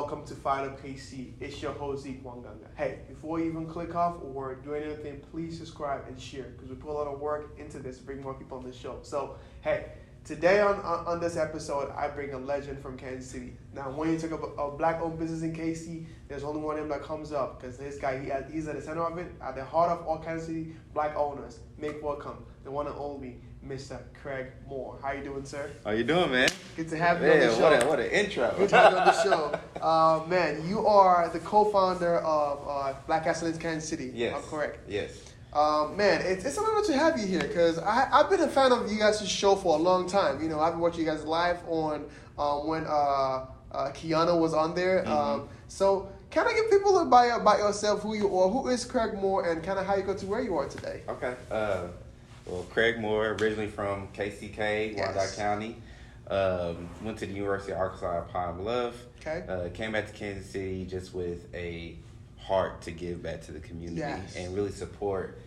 welcome to FIREDUP KC. It's your host, Zeke Wanganga. Hey, before you even click off or do anything, please subscribe and share because we put a lot of work into this to bring more people on the show. So, hey, today on this episode, I bring a legend from Kansas City. Now, when you talk about a black-owned business in KC, there's only one name that comes up because this guy, he's at the center of it, at the heart of all Kansas City black owners. Make welcome the one and only Mr. Craig Moore. How you doing, sir? How you doing, man? Good to have you on the show. What an intro. Good to have you on the show. Man, you are the co-founder of Black Excellence Kansas City. Yes. I'm correct. Yes. Man, it's an honor to have you here because I've been a fan of you guys' show for a long time. You know, I've been watching you guys live on when Kiana was on there. So kind of give people a bio about yourself, who you are, who is Craig Moore, and kind of how you got to where you are today. Okay. Well, Craig Moore, originally from KCK, Wyandotte County. Went to the University of Arkansas at Pine Bluff. Okay. Came back to Kansas City just with a heart to give back to the community and really support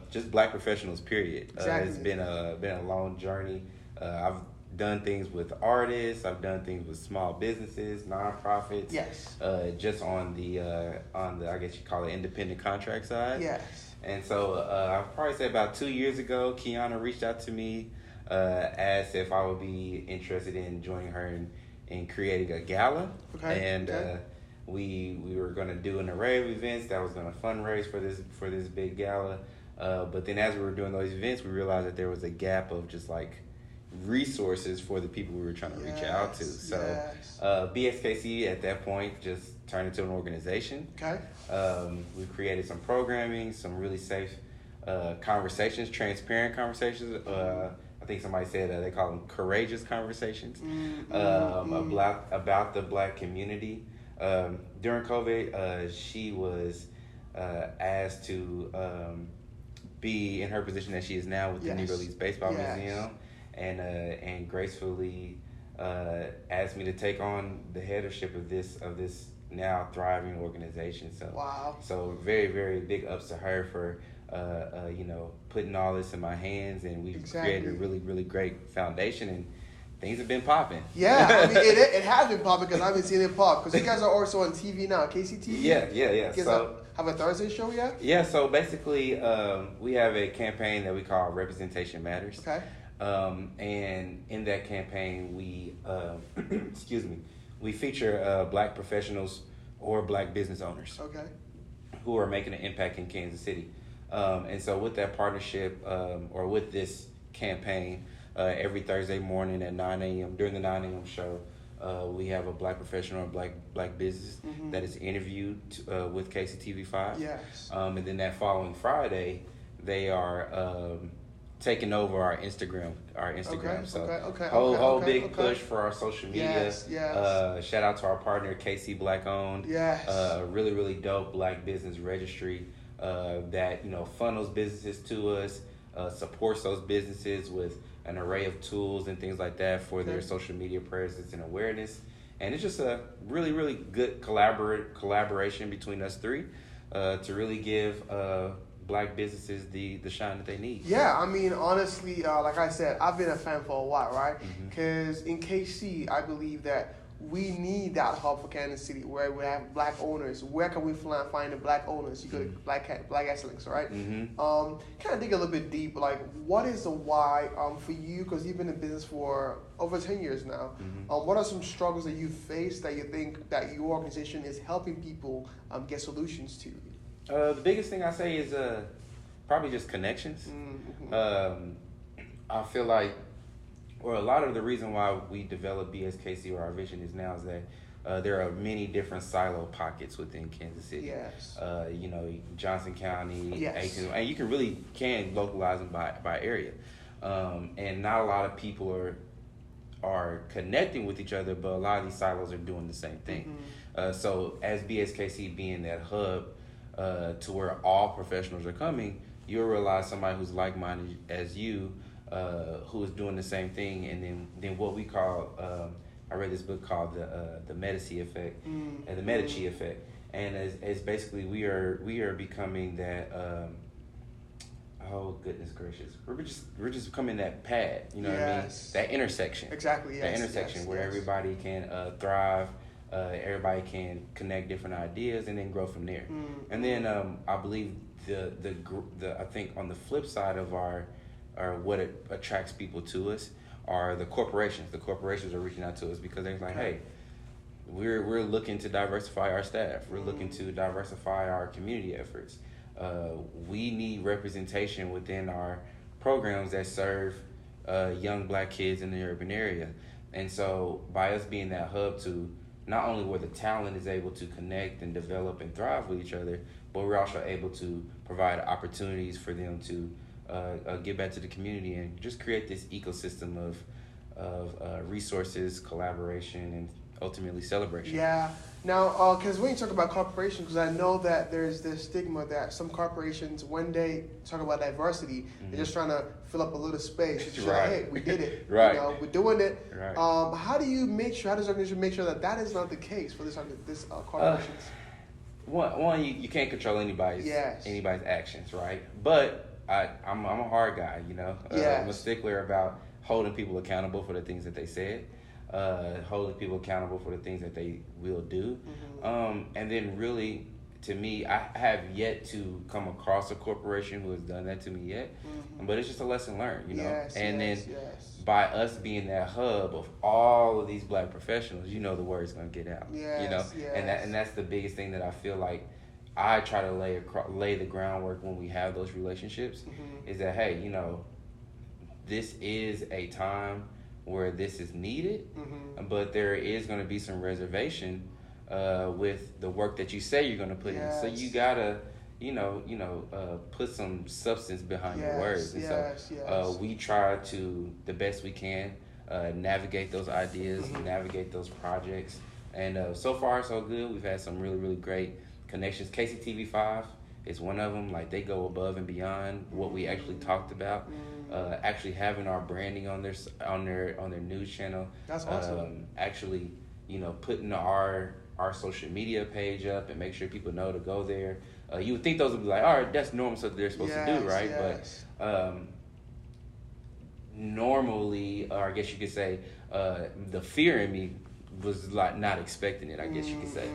just black professionals, period. Exactly. It's been a long journey. I've done things with artists. I've done things with small businesses, nonprofits. Yes. Just on the I guess you call it independent contract side. Yes. And so I'd probably say about 2 years ago, Kiana reached out to me, asked if I would be interested in joining her in creating a gala. Okay. And we were going to do an array of events that was going to fundraise for this big gala. But then as we were doing those events, we realized that there was a gap of just like resources for the people we were trying to reach out to. So BXKC at that point just turned into an organization. Okay. We created some programming, some really safe conversations, transparent conversations. I think somebody said they call them courageous conversations about the black community. During COVID, she was asked to be in her position that she is now with the Negro Leagues Baseball Museum, and gracefully asked me to take on the headership of this now thriving organization. So very, very big ups to her for putting all this in my hands, and we've created a really, really great foundation, and things have been popping. Yeah, I mean it has been popping because I've been seeing it pop because you guys are also on TV now, KCTV. Yeah. You guys have a Thursday show yet? Yeah. So basically, we have a campaign that we call Representation Matters. Okay. And in that campaign, we we feature black professionals or black business owners. Okay. Who are making an impact in Kansas City. And so with that partnership or with this campaign, every Thursday morning at 9 a.m. during the 9 a.m. show, we have a black professional or black business that is interviewed with KCTV5. Yes. And then that following Friday, they are taking over our Instagram. Whole big push for our social media. Yes. Shout out to our partner KC Black Owned. Yes. Really, really dope black business registry that funnels businesses to us, supports those businesses with an array of tools and things like that for their social media presence and awareness. And it's just a really, really good collaboration between us three to really give black businesses the shine that they need. Yeah, I mean, honestly, like I said, I've been a fan for a while, right? Because in KC, I believe that we need that hub for Kansas City where we have black owners. Where can we find the black owners? You go to Black Excellence, right? Kind of dig a little bit deep, like what is the why for you? Because you've been in business for over 10 years now. What are some struggles that you face that you think that your organization is helping people get solutions to? The biggest thing I say is probably just connections. I feel like, or a lot of the reason why we developed BSKC or our vision is that there are many different silo pockets within Kansas City. Yes. Johnson County, yes. and you can localize them by area. And not a lot of people are connecting with each other, but a lot of these silos are doing the same thing. So as BSKC being that hub to where all professionals are coming, you'll realize somebody who's like-minded as you, who is doing the same thing, and then what we call I read this book called the Medici effect and the Medici effect, and as basically we are becoming that. Oh goodness gracious! We're just becoming that pad, what I mean? That intersection. Exactly. Yes. That intersection where everybody can thrive, Everybody can connect different ideas and then grow from there. And then I believe I think on the flip side of our what it attracts people to us are the corporations. The corporations are reaching out to us because they're like, hey, we're looking to diversify our staff. We're looking to diversify our community efforts. We need representation within our programs that serve young Black kids in the urban area. And so by us being that hub to not only where the talent is able to connect and develop and thrive with each other, but we're also able to provide opportunities for them to give back to the community and just create this ecosystem of resources, collaboration, and ultimately celebration. Yeah. Now, because when you talk about corporations, because I know that there's this stigma that some corporations, when they talk about diversity, they're just trying to fill up a little space. It's just like, hey, we did it. Right. You know, we're doing it. Right. How do you make sure? How does the organization make sure that that is not the case for this corporations? One, you can't control anybody's actions, right? But I'm a hard guy, you know. I'm a stickler about holding people accountable for the things that they said. Holding people accountable for the things that they will do. And then really, to me, I have yet to come across a corporation who has done that to me yet. But it's just a lesson learned, you know. Then by us being that hub of all of these Black professionals, you know the word's going to get out. You know, and that's the biggest thing that I feel like I try to lay the groundwork when we have those relationships is that, hey, you know, this is a time where this is needed, but there is going to be some reservation with the work that you say you're going to put in. So you gotta, put some substance behind your words. And so we try to, the best we can, navigate those ideas, navigate those projects, and so far so good. We've had some really, really great connections. KCTV5 is one of them. Like, they go above and beyond what we actually talked about. Actually having our branding on their news channel. That's awesome. Actually, putting our social media page up and make sure people know to go there. You would think those would be like, all right, that's normal stuff they're supposed to do, right? But normally, or I guess you could say, the fear in me was like not expecting it, I guess you could say.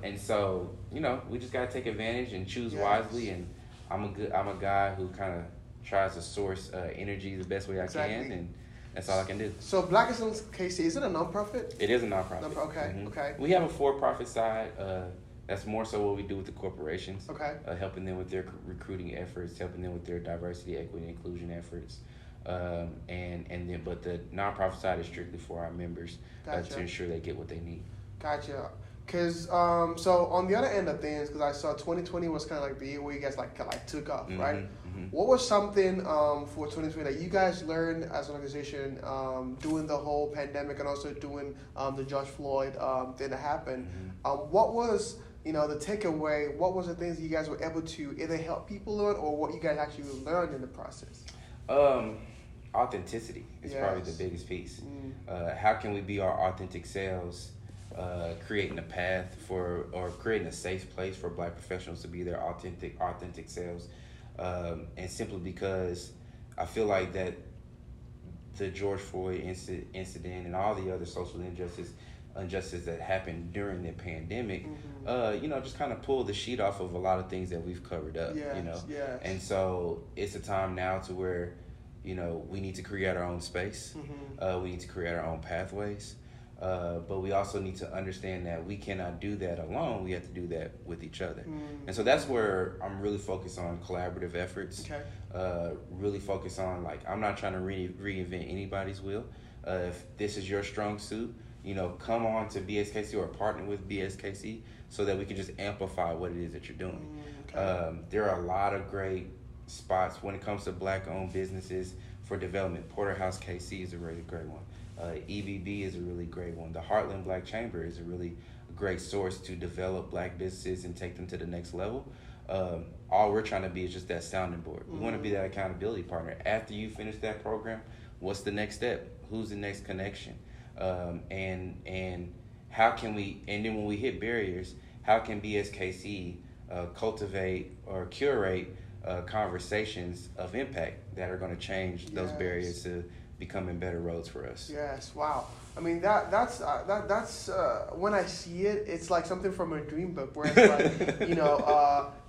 And so, we just gotta take advantage and choose wisely. And I'm a guy who kind of tries to source energy the best way I can, and that's all I can do. So Black Excellence KC, is it a nonprofit? It is a nonprofit. Okay. We have a for-profit side. That's more so what we do with the corporations. Okay. Helping them with their recruiting efforts, helping them with their diversity, equity, and inclusion efforts. But the nonprofit side is strictly for our members to ensure they get what they need. Gotcha. Because so on the other end of things, because I saw 2020 was kind of like the year where you guys like took off, right? What was something for 2020 that you guys learned as an organization during the whole pandemic and also doing the George Floyd thing that happened? What was the takeaway? What was the things that you guys were able to either help people learn or what you guys actually learned in the process? Authenticity is probably the biggest piece. How can we be our authentic selves? Creating a path or creating a safe place for Black professionals to be their authentic selves, and simply because I feel like that the George Floyd incident and all the other social injustice that happened during the pandemic, just kind of pulled the sheet off of a lot of things that we've covered up. And so it's a time now to where we need to create our own space. We need to create our own pathways. But we also need to understand that we cannot do that alone. We have to do that with each other. And so that's where I'm really focused on collaborative efforts. Really focused on, like, I'm not trying to reinvent anybody's wheel. If this is your strong suit, come on to BSKC or partner with BSKC so that we can just amplify what it is that you're doing. There are a lot of great spots when it comes to Black-owned businesses for development. Porterhouse KC is a really great one. EBB is a really great one. The Heartland Black Chamber is a really great source to develop Black businesses and take them to the next level. All we're trying to be is just that sounding board. We want to be that accountability partner. After you finish that program, what's the next step? Who's the next connection? And how can we, and then when we hit barriers, how can BSKC cultivate or curate conversations of impact that are going to change those barriers to becoming better roads for us. Yes, wow. I mean that's when I see it, it's like something from a dream book where it's like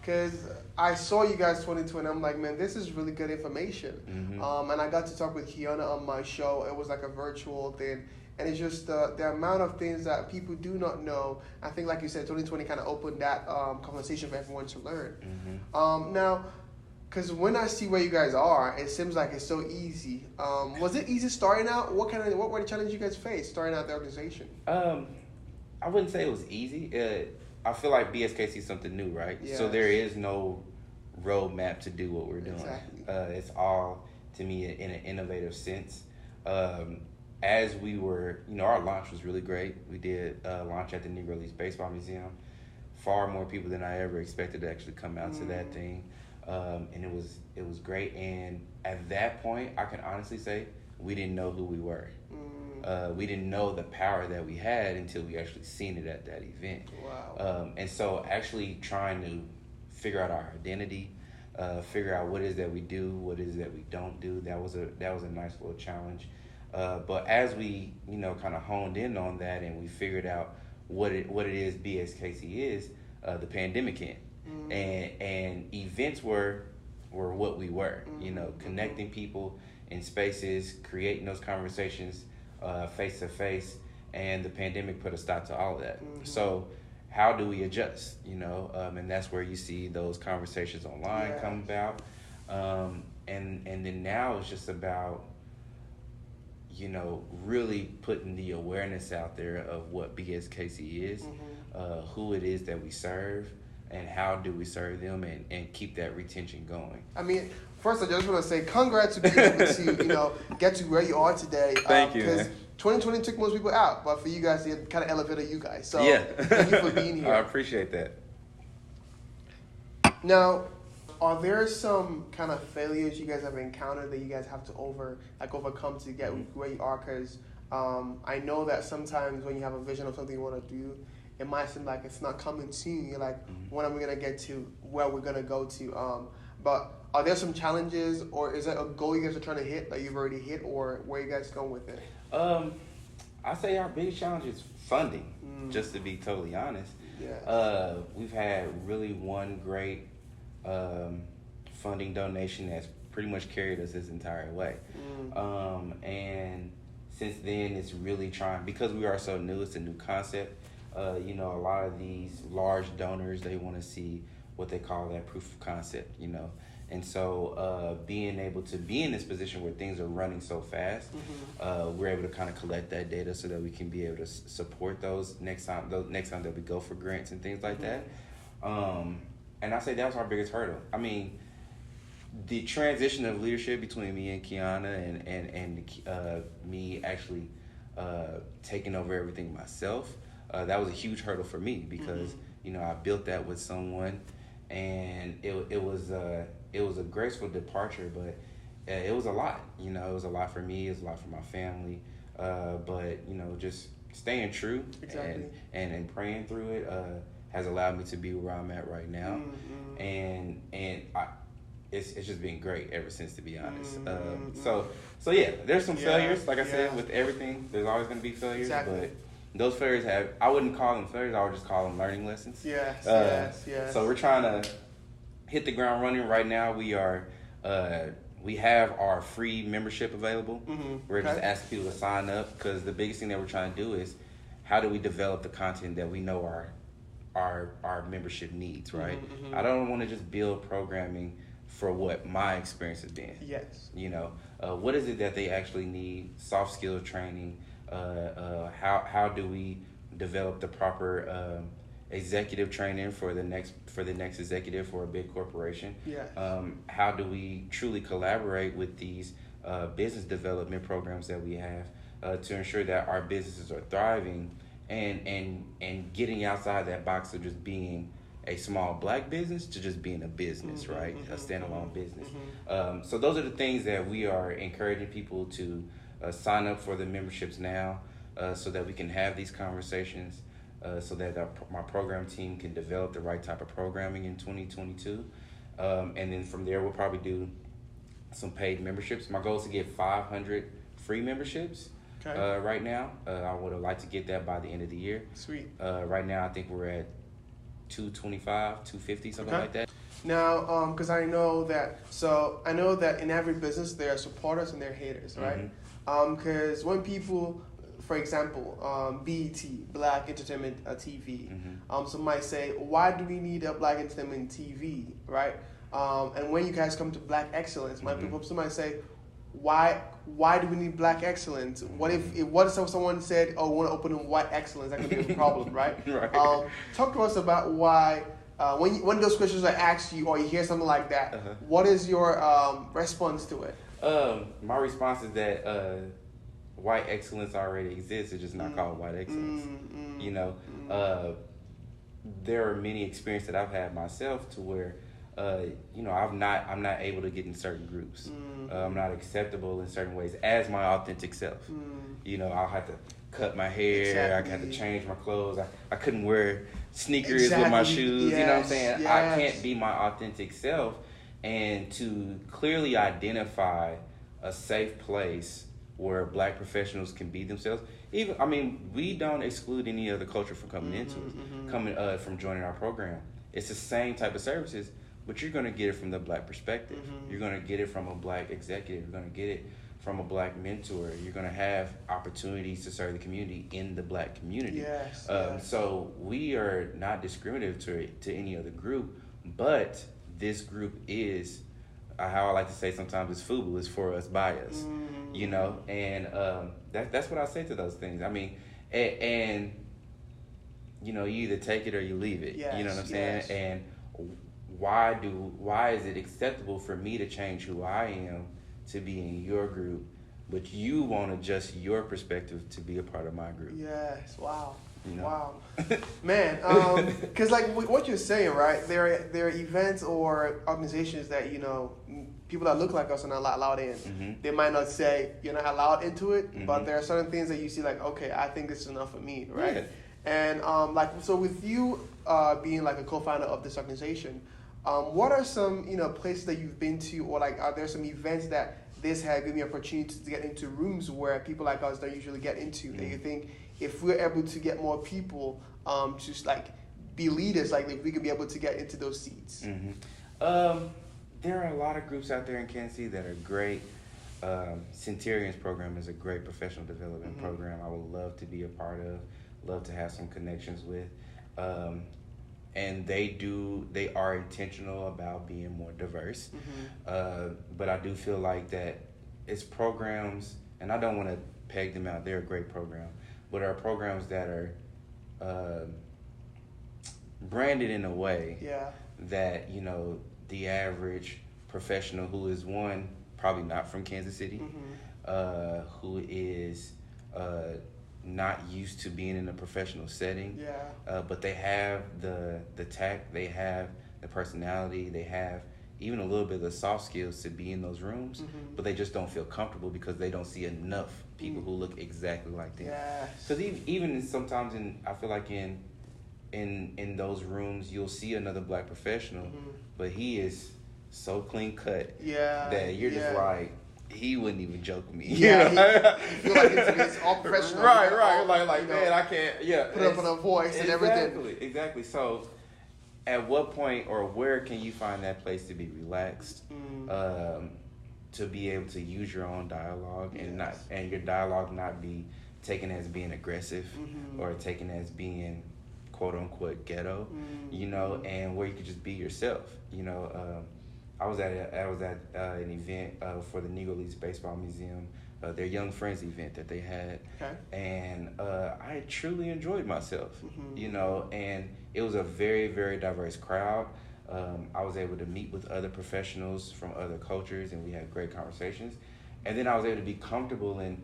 because I saw you guys 2020. I'm like, man, this is really good information. And I got to talk with Kiana on my show. It was like a virtual thing, and it's just the amount of things that people do not know. I think, like you said, 2020 kind of opened that conversation for everyone to learn. Now. Because when I see where you guys are, it seems like it's so easy. Was it easy starting out? What were the challenges you guys faced starting out the organization? I wouldn't say it was easy. I feel like BSKC is something new, right? Yes. So there is no roadmap to do what we're doing. Exactly. It's all, to me, in an innovative sense. As we were, our launch was really great. We did launch at the Negro Leagues Baseball Museum. Far more people than I ever expected to actually come out to that thing. And it was great. And at that point, I can honestly say we didn't know who we were. We didn't know the power that we had until we actually seen it at that event. Wow. And so actually trying to figure out our identity, figure out what it is that we do, what it is that we don't do, that was a nice little challenge. But as we, kind of honed in on that and we figured out what it is BSKC is, the pandemic hit. And events were what we were, connecting people in spaces, creating those conversations face to face, and the pandemic put a stop to all of that. So how do we adjust, and that's where you see those conversations online come about. And then now it's just about, really putting the awareness out there of what BSKC is, who it is that we serve, and how do we serve them and keep that retention going. I mean, first I just want to say congrats to being able to, get to where you are today. Thank you, because man. 2020 took most people out, but for you guys, it kind of elevated you guys. So yeah. Thank you for being here. I appreciate that. Now, are there some kind of failures you guys have encountered that you guys have to overcome to get where you are? Because I know that sometimes when you have a vision of something you want to do, it might seem like it's not coming soon. You're like, when are we going to get to where we're going to go to? But are there some challenges, or is that a goal you guys are trying to hit that you've already hit, or where you guys going with it? I say our biggest challenge is funding, just to be totally honest. Yeah. We've had really one great funding donation that's pretty much carried us this entire way. And since then, it's really trying, because we are so new, it's a new concept. A lot of these large donors, they want to see what they call that proof of concept, And so being able to be in this position where things are running so fast, we're able to kind of collect that data so that we can be able to support those next time that we go for grants and things like that. And I say that was our biggest hurdle. I mean, the transition of leadership between me and Kiana and me actually taking over everything myself, that was a huge hurdle for me because I built that with someone, and it was a graceful departure, but it was a lot. It was a lot for me, it was a lot for my family, but just staying true and praying through it has allowed me to be where I'm at right now, and it's just been great ever since, to be honest. So yeah, there's some failures, like I said, with everything. There's always going to be failures, but those failures I wouldn't call them failures, I would just call them learning lessons. Yes. So we're trying to hit the ground running right now. We have our free membership available. We're just asking people to sign up, because the biggest thing that we're trying to do is, how do we develop the content that we know our membership needs, right? I don't want to just build programming for what my experience has been. Yes. What is it that they actually need? Soft skill training. How do we develop the proper executive training for the next executive for a big corporation? Yes. How do we truly collaborate with these business development programs that we have to ensure that our businesses are thriving and getting outside that box of just being a small black business to just being a business, right? A standalone business. So those are the things that we are encouraging people to sign up for the memberships now, so that we can have these conversations, so that my program team can develop the right type of programming in 2022. And then from there, we'll probably do some paid memberships. My goal is to get 500 free memberships. Okay. Right now, I would have liked to get that by the end of the year. Sweet. Right now, I think we're at 225, 250, something Okay. like that. Now, because I know that in every business there are supporters and there are haters, right? Because when people, for example, BET, Black Entertainment TV, some might say, why do we need a Black Entertainment TV, right? And when you guys come to Black Excellence, some might say, why do we need Black Excellence? What if someone said, oh, we want to open in White Excellence? That could be a problem, right? Right. Talk to us about why. When those questions are asked you or you hear something like that, what is your response to it? My response is that white excellence already exists. It's just not called white excellence. You know, there are many experiences that I've had myself to where, you know, I'm not able to get in certain groups. I'm not acceptable in certain ways as my authentic self. You know, I'll have to cut my hair. I have to change my clothes. I couldn't wear sneakers with my shoes. Yes. You know what I'm saying? Yes. I can't be my authentic self. And to clearly identify a safe place where Black professionals can be themselves. We don't exclude any other culture from coming into it, from joining our program. It's the same type of services, but you're going to get it from the Black perspective. You're going to get it from a Black executive. You're going to get it from a Black mentor. You're going to have opportunities to serve the community in the Black community. Yes. So we are not discriminatory to any other group, but this group is, how I like to say sometimes, it's FUBU, it's for us, by us, you know, and that's what I say to those things. I mean, and you know, you either take it or you leave it. Yes, you know what I'm saying? yes. And why is it acceptable for me to change who I am to be in your group, but you want to adjust your perspective to be a part of my group? Yes. Wow. You know? Wow, man. Because like what you're saying, right? There are events or organizations that, you know, people that look like us are not allowed in. They might not say you're not allowed into it, but there are certain things that you see like, okay, I think this is enough for me, right? Yeah. And so with you being like a co-founder of this organization, what are some, you know, places that you've been to, or like are there some events that this has given you opportunity to get into rooms where people like us don't usually get into, that you think if we're able to get more people to like be leaders, like if we could be able to get into those seats? There are a lot of groups out there in Kansas City that are great. Centurion's program is a great professional development program. I would love to be a part of, love to have some connections with. And they are intentional about being more diverse. But I do feel like that it's programs, and I don't want to peg them out, they're a great program, but are programs that are branded in a way that, you know, the average professional who is probably not from Kansas City, who is not used to being in a professional setting, but they have the tact, they have the personality, they have even a little bit of the soft skills to be in those rooms, but they just don't feel comfortable because they don't see enough people who look exactly like them. Because even sometimes I feel like in those rooms you'll see another Black professional, but he is so clean cut that you're just like, he wouldn't even joke with me. You feel like it's all professional. Right. Like man, I can't. Put up on a voice and everything. Exactly. So, at what point or where can you find that place to be relaxed, to be able to use your own dialogue and your dialogue not be taken as being aggressive or taken as being quote unquote ghetto, you know, and where you could just be yourself, you know. I was at an event for the Negro Leagues Baseball Museum, their Young Friends event that they had, and I truly enjoyed myself, you know, and it was a very, very diverse crowd. I was able to meet with other professionals from other cultures, and we had great conversations, and then I was able to be comfortable and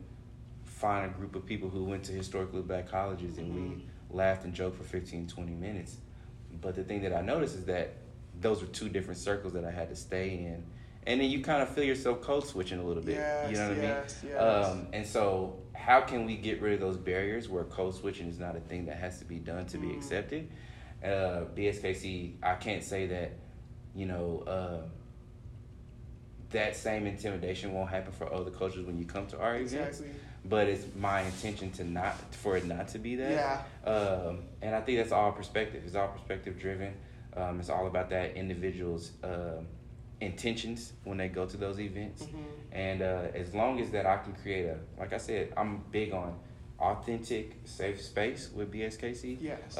find a group of people who went to historically Black colleges, and we laughed and joked for 15, 20 minutes. But the thing that I noticed is that those were two different circles that I had to stay in. And then you kind of feel yourself code switching a little bit. You know what I mean? Yes. And so how can we get rid of those barriers where code switching is not a thing that has to be done to be accepted? BSKC, I can't say that, you know, that same intimidation won't happen for other coaches when you come to our events. Exactly. But it's my intention for it not to be that. Yeah. And I think that's all perspective. It's all perspective driven. It's all about that individual's intentions when they go to those events. And as long as that I can create like I said, I'm big on authentic, safe space with BSKC. Yes.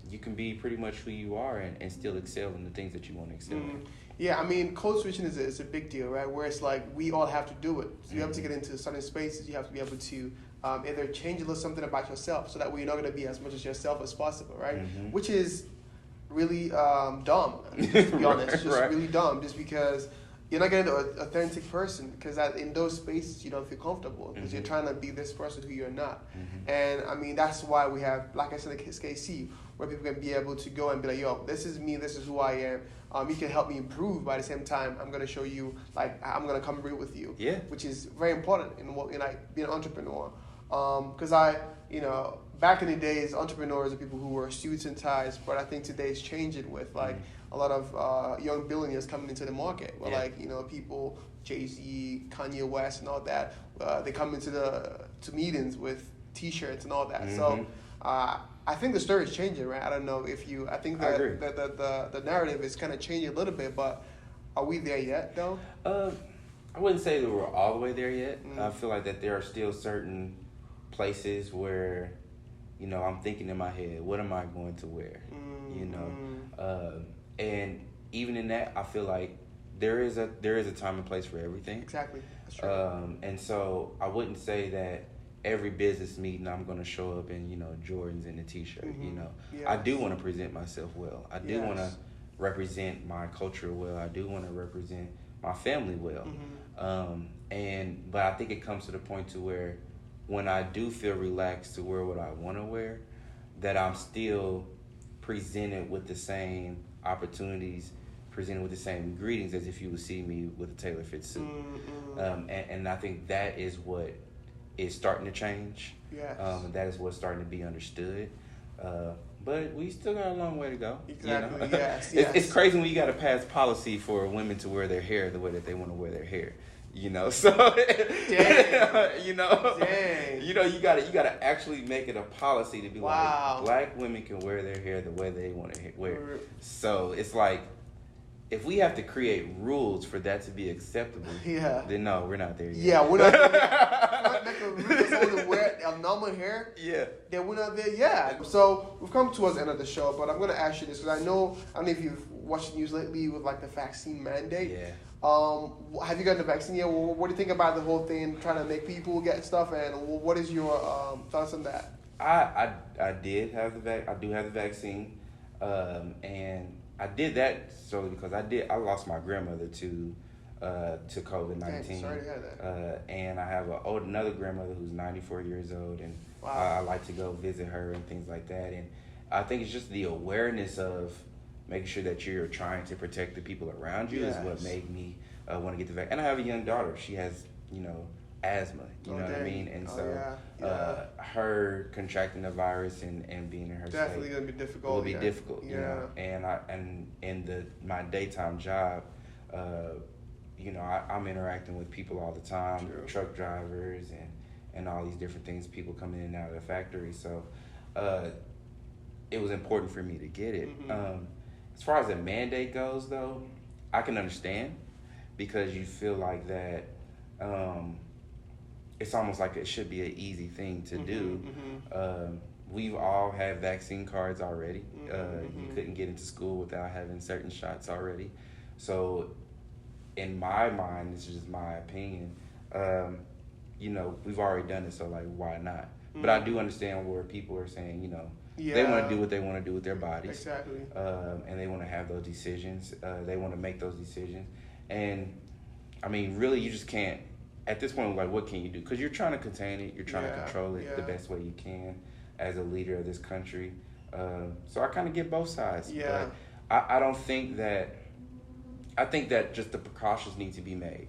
You can be pretty much who you are and still excel in the things that you want to excel in. Yeah, I mean, code switching is a big deal, right? Where it's like we all have to do it. So you have to get into certain spaces. You have to be able to either change a little something about yourself, so that way you're not going to be as much as yourself as possible, right? Which is really dumb, to be honest. Just really dumb, just because you're not getting an authentic person, because in those spaces you don't feel comfortable, because you're trying to be this person who you're not. And I mean, that's why we have, like I said, the KC, where people can be able to go and be like, yo, this is me, this is who I am. You can help me improve, but at the same time, I'm going to show you, like, I'm going to come real with you. Yeah. Which is very important in like being an entrepreneur. Because back in the days, entrepreneurs are people who were suits and ties, but I think today's changing with like a lot of young billionaires coming into the market. Where like people, Jay-Z, Kanye West, and all that, they come into to meetings with T-shirts and all that. So I think the story is changing, right? I don't know if you. I think that the narrative is kind of changing a little bit, but are we there yet, though? I wouldn't say that we're all the way there yet. I feel like that there are still certain places where, I'm thinking in my head, what am I going to wear? And even in that, I feel like there is a time and place for everything. Exactly. That's true. And so I wouldn't say that every business meeting I'm going to show up in, Jordans and a T-shirt. Yes. I do want to present myself well. I do want to represent my culture well. I do want to represent my family well. But I think it comes to the point to where when I do feel relaxed to wear what I want to wear, that I'm still presented with the same opportunities, presented with the same greetings as if you would see me with a tailor-fit suit. And I think that is what is starting to change. Yes. That is what's starting to be understood. But we still got a long way to go. Exactly. Yes. It's crazy when you got to pass policy for women to wear their hair the way that they want to wear their hair. So Dang. you gotta actually make it a policy to be like, black women can wear their hair the way they want to wear. So it's like, if we have to create rules for that to be acceptable, then no, we're not there yet. Yeah, we're not there yet. Make a rule to wear normal hair. Yeah. Then we're not there yet. So we've come towards the end of the show, but I'm going to ask you this, because I don't know if you've watched the news lately with like the vaccine mandate. Yeah. Have you gotten the vaccine yet? What do you think about the whole thing, trying to make people get stuff, and what is your thoughts on that? I do have the vaccine, and I did that solely because I lost my grandmother to COVID-19. Sorry to hear that. And I have another grandmother who's 94 years old, and I like to go visit her and things like that. And I think it's just the awareness of making sure that you're trying to protect the people around you is what made me want to get the vaccine. And I have a young daughter. She has, asthma, you know what I mean? And her contracting the virus and being in her definitely state gonna be difficult. will be difficult, you know. And in my daytime job, I'm interacting with people all the time, truck drivers and all these different things, people coming in and out of the factory. So it was important for me to get it. As far as the mandate goes, though, I can understand, because you feel like that it's almost like it should be an easy thing to do. We've all had vaccine cards already. You couldn't get into school without having certain shots already. So in my mind, this is just my opinion, we've already done it, so like, why not? But I do understand where people are saying, they want to do what they want to do with their bodies. Exactly. And they want to have those decisions. They want to make those decisions. And, I mean, really, you just can't, at this point, like, what can you do? Because you're trying to contain it. You're trying to control it the best way you can as a leader of this country. So I kind of get both sides. Yeah. But I don't think that, I think that just the precautions need to be made.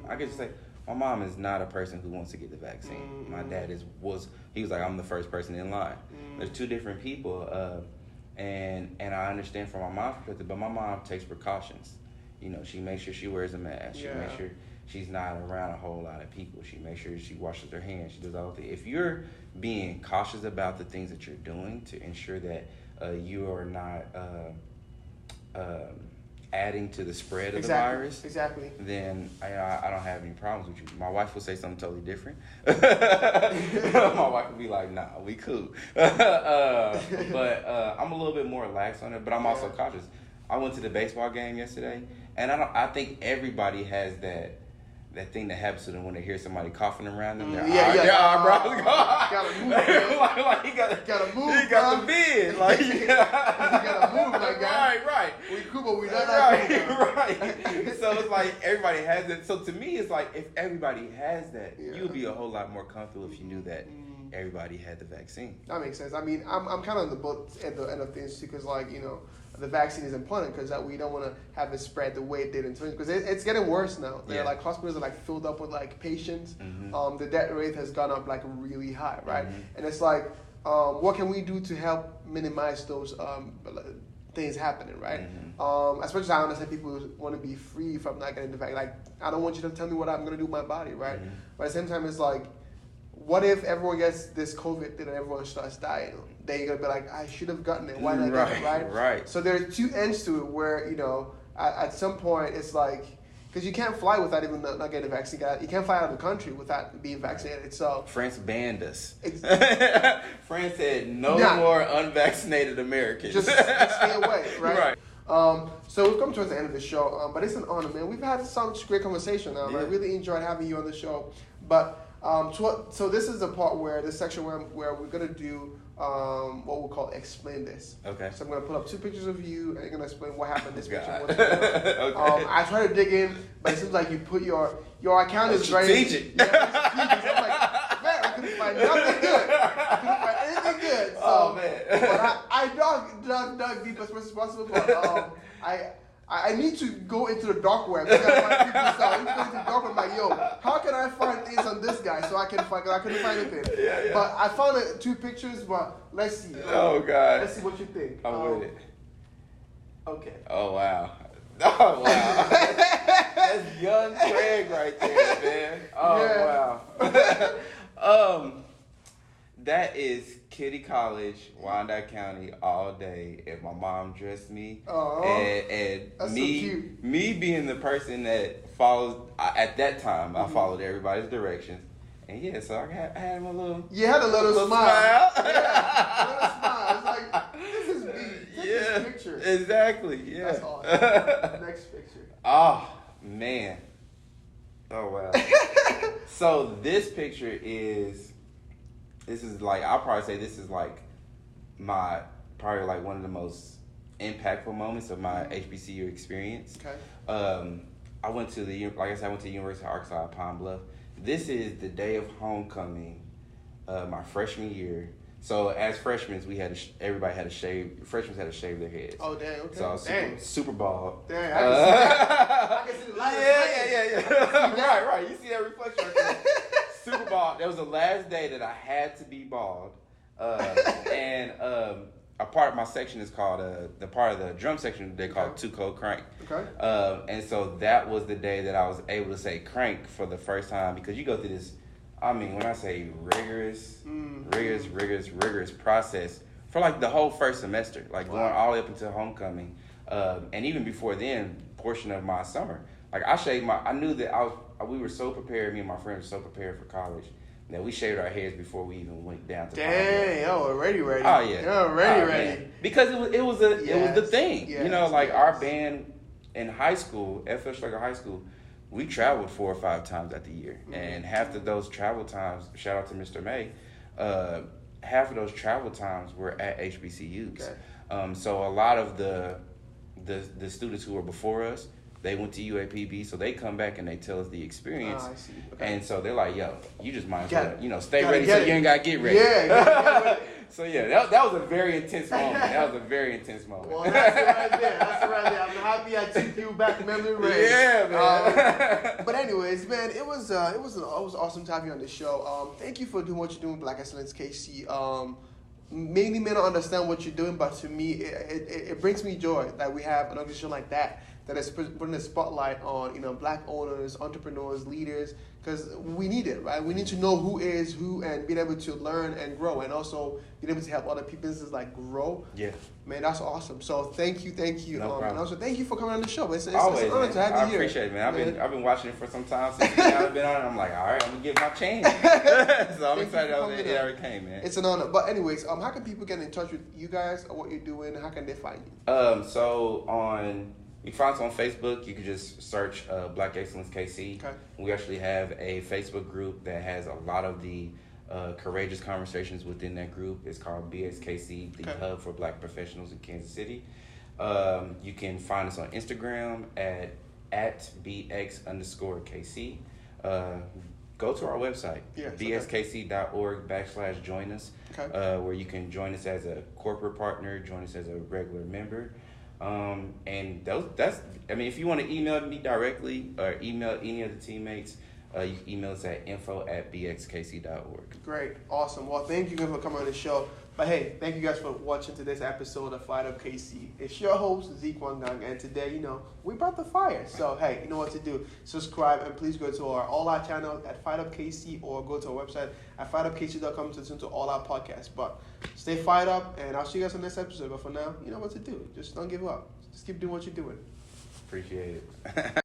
I could just say, my mom is not a person who wants to get the vaccine. My dad he was like, I'm the first person in line. There's two different people, and I understand from my mom's perspective, but my mom takes precautions. she makes sure she wears a mask. She makes sure she's not around a whole lot of people. She makes sure she washes her hands. She does all the things. If you're being cautious about the things that you're doing to ensure that you are not adding to the spread of the virus, then I don't have any problems with you. My wife will say something totally different. My wife will be like, nah, we cool. But I'm a little bit more lax on it, but I'm also cautious. I went to the baseball game yesterday, and I think everybody has that thing that happens to them when they hear somebody coughing around them. Their eyebrows go. Gotta move, man. like he gotta move. He got the bid. Like you gotta move, my guy. Right. We cool, but we not right. So it's like everybody has it. So to me, it's like if everybody has that, you'd be a whole lot more comfortable if you knew that everybody had the vaccine. That makes sense. I mean, I'm kind of on the boat at the end of things too, because the vaccine is important because we don't want to have it spread the way it did in 20, because it's getting worse now. Like hospitals are filled up with patients. The death rate has gone up really high, right? And it's like, what can we do to help minimize those things happening, right? Especially I understand people want to be free from not getting the vaccine. Like, I don't want you to tell me what I'm going to do with my body, right? But at the same time, it's like, what if everyone gets this COVID and everyone starts dying? Then you're going to be like, I should have gotten it. Why not get it, right? Right. So there's two ends to it where, at some point it's like, because you can't fly without even not getting a vaccine. You can't fly out of the country without being vaccinated. So France banned us. France said no more unvaccinated Americans. Just stay away, right? So we've come towards the end of the show, but it's an honor, man. We've had some great conversation. I really enjoyed having you on the show. But so this is the part where this section where we're gonna do what we'll call explain this. Okay. So I'm gonna put up 2 pictures of you, and you're gonna explain what happened in this picture. Okay. I try to dig in, but it seems like you put your account is very strategic. Yeah, strategic. So I'm like, man, I couldn't find nothing good. I couldn't find anything good. So, oh man. But I dug deep as much as possible. But I need to go into the dark web. I gotta find people's stuff. I need to go into the dark web. I'm like, yo, how can I find things on this guy so I can find? Cause I couldn't find anything. Yeah. But I found 2 pictures. But let's see. Oh God. Let's see what you think. I'm with it. Okay. Oh wow. Oh wow. That's young Craig right there, man. Oh wow. That is Kitty College, Wyandotte County, all day. And my mom dressed me, and me being the person that follows. At that time, I followed everybody's directions, and so I had him a little. You had a little smile. Yeah, a little smile. It's like, this is me. Take this picture. Exactly. Yeah. That's awesome. Next picture. Oh man. Oh wow. So this picture is. This is I'll probably say this is my probably one of the most impactful moments of my HBCU experience. Okay. I went to the University of Arkansas at Pine Bluff. This is the day of homecoming, my freshman year. So as freshmen, everybody had to shave. Freshmen had to shave their heads. Oh damn! Okay. So I was super bald. Damn, I can see the light. Yeah. Right. You see that reflection right there. Super bald. That was the last day that I had to be bald. And a part of my section is called the part of the drum section they call Too Cold Crank. Okay. And so that was the day that I was able to say crank for the first time, because you go through this. I mean, when I say rigorous process for the whole first semester, going all the way up until homecoming, and even before then, portion of my summer. I knew that we were so prepared. Me and my friends were so prepared for college that we shaved our heads before we even went down to. Dang, already ready. Oh yeah, ready. Man. Because it was the thing. Yes, our band in high school, FL Schlegel High School. We traveled 4 or 5 times at the year, and half of those travel times, shout out to Mr. May, half of those travel times were at HBCUs. Okay. So a lot of the students who were before us, they went to UAPB, so they come back and they tell us the experience. I see. Okay. And so they're like, yo, you just might as well, stay ready so you ain't got to get ready. Yeah. So yeah, that was a very intense moment. Well, that's it right there. I'm happy I took you back memory lane. Yeah, man. But anyways, man, it was awesome to have you on the show. Thank you for doing what you're doing with Black Excellence KC. Many may not understand what you're doing, but to me, it brings me joy that we have an organization like that that is putting a spotlight on black owners, entrepreneurs, leaders, because we need it, right? We need to know who is who and being able to learn and grow, and also being able to help other people businesses like grow. Yeah. Man, that's awesome. So thank you. No problem. And also thank you for coming on the show. It's Always, an honor to have you I here. appreciate it, man. I've been watching it for some time since I've been on it. I'm like, all right, I'm gonna give my chance. So I'm excited that it already came, man. It's an honor. But anyways, how can people get in touch with you guys or what you're doing? How can they find you? You can find us on Facebook. You can just search Black Excellence KC. Okay. We actually have a Facebook group that has a lot of the courageous conversations within that group. It's called BXKC, the Hub for Black Professionals in Kansas City. You can find us on Instagram at BX_KC. Go to our website, bskc.org/join us, where you can join us as a corporate partner, join us as a regular member. And if you want to email me directly or email any of the teammates, you can email us at info@bxkc.org. Great. Awesome. Well, thank you guys for coming on the show. But hey, thank you guys for watching today's episode of FIREDUP KC. It's your host, Zeke Wangang, and today, we brought the fire. So hey, you know what to do. Subscribe, and please go to all our channels at FIREDUP KC, or go to our website at firedupkc.com to listen to all our podcasts. But stay fired up, and I'll see you guys on the next episode. But for now, you know what to do. Just don't give up. Just keep doing what you're doing. Appreciate it.